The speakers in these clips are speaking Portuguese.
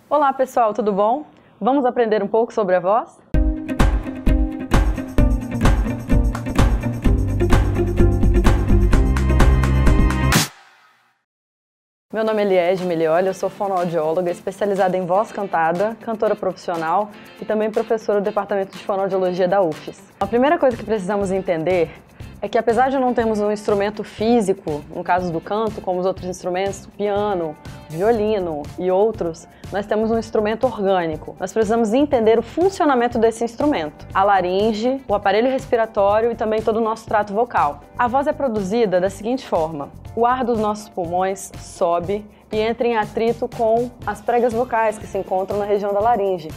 Olá pessoal, tudo bom? Vamos aprender um pouco sobre a voz? Meu nome é Liege Milioli, eu sou fonoaudióloga especializada em voz cantada, cantora profissional e também professora do Departamento de Fonoaudiologia da UFES. A primeira coisa que precisamos entender é que apesar de não termos um instrumento físico, no caso do canto, como os outros instrumentos, piano, violino e outros, nós temos um instrumento orgânico. Nós precisamos entender o funcionamento desse instrumento, a laringe, o aparelho respiratório e também todo o nosso trato vocal. A voz é produzida da seguinte forma: o ar dos nossos pulmões sobe e entra em atrito com as pregas vocais que se encontram na região da laringe.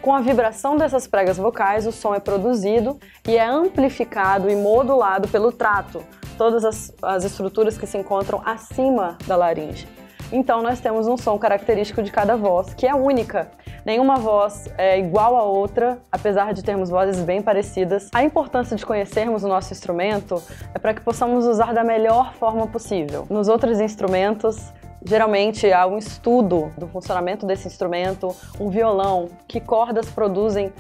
Com a vibração dessas pregas vocais, o som é produzido e é amplificado e modulado pelo trato, todas as estruturas que se encontram acima da laringe. Então nós temos um som característico de cada voz, que é única. Nenhuma voz é igual a outra, apesar de termos vozes bem parecidas. A importância de conhecermos o nosso instrumento é para que possamos usar da melhor forma possível. Nos outros instrumentos, geralmente há um estudo do funcionamento desse instrumento, um violão, que cordas produzem,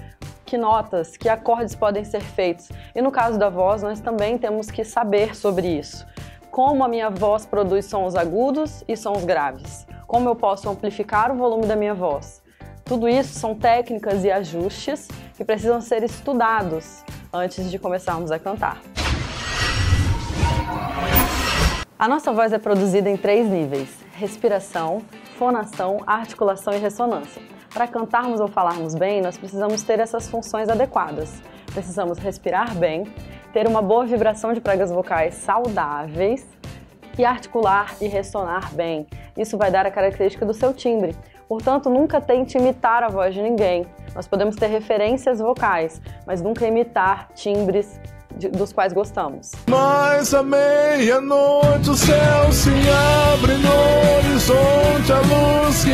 que notas, que acordes podem ser feitos. E no caso da voz, nós também temos que saber sobre isso. Como a minha voz produz sons agudos e sons graves. Como eu posso amplificar o volume da minha voz. Tudo isso são técnicas e ajustes que precisam ser estudados antes de começarmos a cantar. A nossa voz é produzida em 3 níveis: respiração, fonação, articulação e ressonância. Para cantarmos ou falarmos bem, nós precisamos ter essas funções adequadas. Precisamos respirar bem, ter uma boa vibração de pregas vocais saudáveis e articular e ressonar bem. Isso vai dar a característica do seu timbre. Portanto, nunca tente imitar a voz de ninguém. Nós podemos ter referências vocais, mas nunca imitar timbres dos quais gostamos. Mas à meia-noite o céu se abre no horizonte, a luz que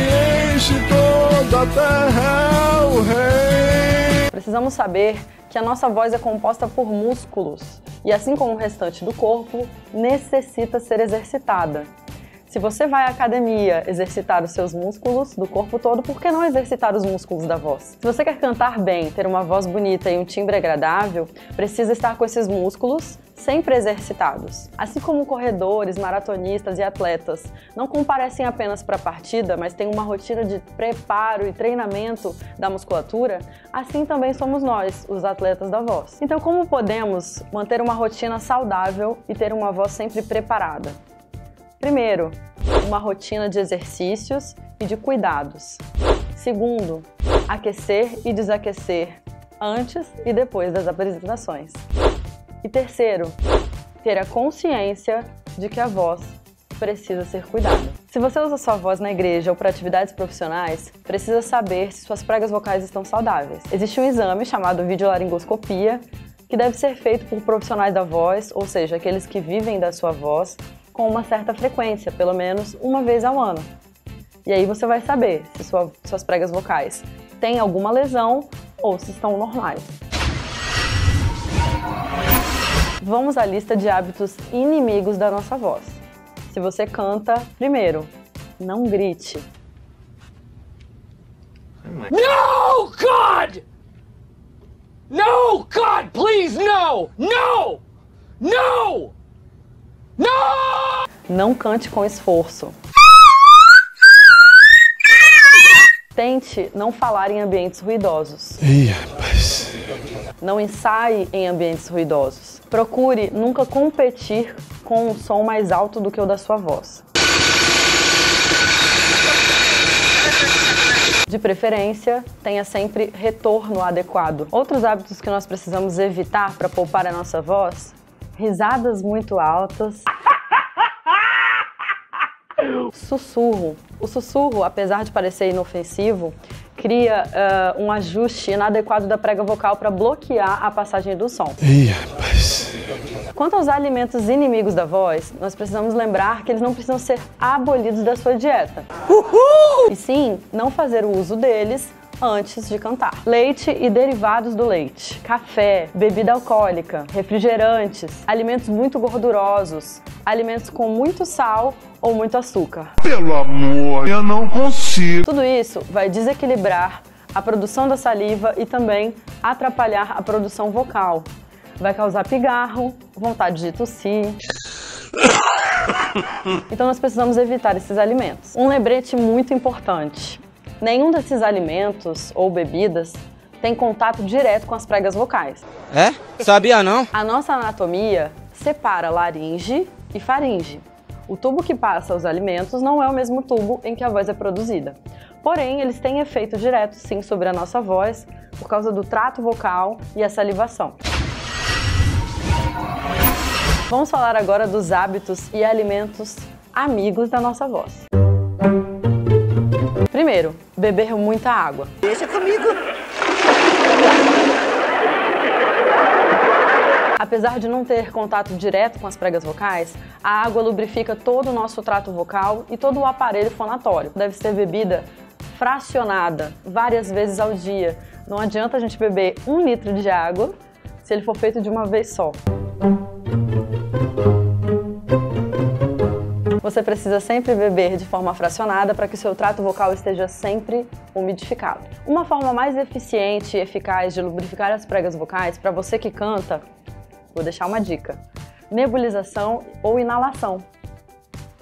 enche toda a terra é o rei. Precisamos saber que a nossa voz é composta por músculos e, assim como o restante do corpo, necessita ser exercitada. Se você vai à academia exercitar os seus músculos do corpo todo, por que não exercitar os músculos da voz? Se você quer cantar bem, ter uma voz bonita e um timbre agradável, precisa estar com esses músculos sempre exercitados. Assim como corredores, maratonistas e atletas não comparecem apenas para a partida, mas têm uma rotina de preparo e treinamento da musculatura, assim também somos nós, os atletas da voz. Então, como podemos manter uma rotina saudável e ter uma voz sempre preparada? Primeiro, uma rotina de exercícios e de cuidados. Segundo, aquecer e desaquecer antes e depois das apresentações. E terceiro, ter a consciência de que a voz precisa ser cuidada. Se você usa sua voz na igreja ou para atividades profissionais, precisa saber se suas pregas vocais estão saudáveis. Existe um exame chamado videolaringoscopia, que deve ser feito por profissionais da voz, ou seja, aqueles que vivem da sua voz, com uma certa frequência, pelo menos uma vez ao ano. E aí você vai saber se suas pregas vocais têm alguma lesão ou se estão normais. Vamos à lista de hábitos inimigos da nossa voz. Se você canta, primeiro, não grite. No, God! No, God, please, no! No! No! No! Não cante com esforço. Tente não falar em ambientes ruidosos. Ih, rapaz. Não ensaie em ambientes ruidosos. Procure nunca competir com um som mais alto do que o da sua voz. De preferência, tenha sempre retorno adequado. Outros hábitos que nós precisamos evitar para poupar a nossa voz: risadas muito altas. Sussurro. O sussurro, apesar de parecer inofensivo, cria um ajuste inadequado da prega vocal para bloquear a passagem do som. Ih, rapaz. Quanto aos alimentos inimigos da voz, nós precisamos lembrar que eles não precisam ser abolidos da sua dieta. E sim, não fazer o uso deles antes de cantar. Leite e derivados do leite, café, bebida alcoólica, refrigerantes, alimentos muito gordurosos, alimentos com muito sal ou muito açúcar. Pelo amor, eu não consigo. Tudo isso vai desequilibrar a produção da saliva e também atrapalhar a produção vocal. Vai causar pigarro, vontade de tossir. Então nós precisamos evitar esses alimentos. Um lembrete muito importante: nenhum desses alimentos ou bebidas tem contato direto com as pregas vocais. É? Sabia não? A nossa anatomia separa laringe e faringe. O tubo que passa os alimentos não é o mesmo tubo em que a voz é produzida. Porém, eles têm efeito direto, sim, sobre a nossa voz, por causa do trato vocal e a salivação. Vamos falar agora dos hábitos e alimentos amigos da nossa voz. Primeiro, beber muita água. Deixa comigo. Apesar de não ter contato direto com as pregas vocais, a água lubrifica todo o nosso trato vocal e todo o aparelho fonatório. Deve ser bebida fracionada, várias vezes ao dia. Não adianta a gente beber 1 litro de água se ele for feito de uma vez só. Você precisa sempre beber de forma fracionada para que o seu trato vocal esteja sempre umidificado. Uma forma mais eficiente e eficaz de lubrificar as pregas vocais, para você que canta, vou deixar uma dica: nebulização ou inalação.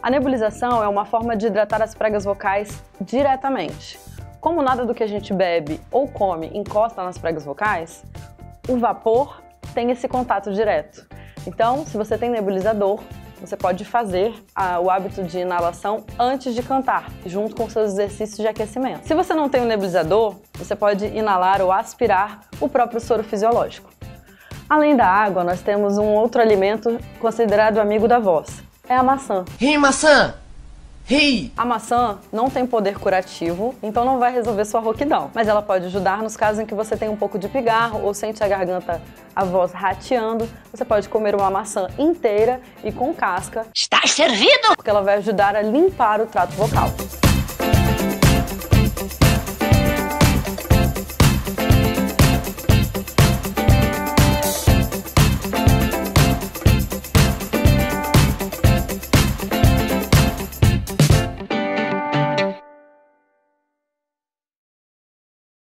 A nebulização é uma forma de hidratar as pregas vocais diretamente. Como nada do que a gente bebe ou come encosta nas pregas vocais, o vapor tem esse contato direto. Então, se você tem nebulizador, você pode fazer o hábito de inalação antes de cantar, junto com seus exercícios de aquecimento. Se você não tem um nebulizador, você pode inalar ou aspirar o próprio soro fisiológico. Além da água, nós temos um outro alimento considerado amigo da voz. É a maçã. Ri, maçã! Ri! A maçã não tem poder curativo, então não vai resolver sua rouquidão. Mas ela pode ajudar nos casos em que você tem um pouco de pigarro ou sente a garganta, a voz rateando. Você pode comer uma maçã inteira e com casca. Está servido! Porque ela vai ajudar a limpar o trato vocal.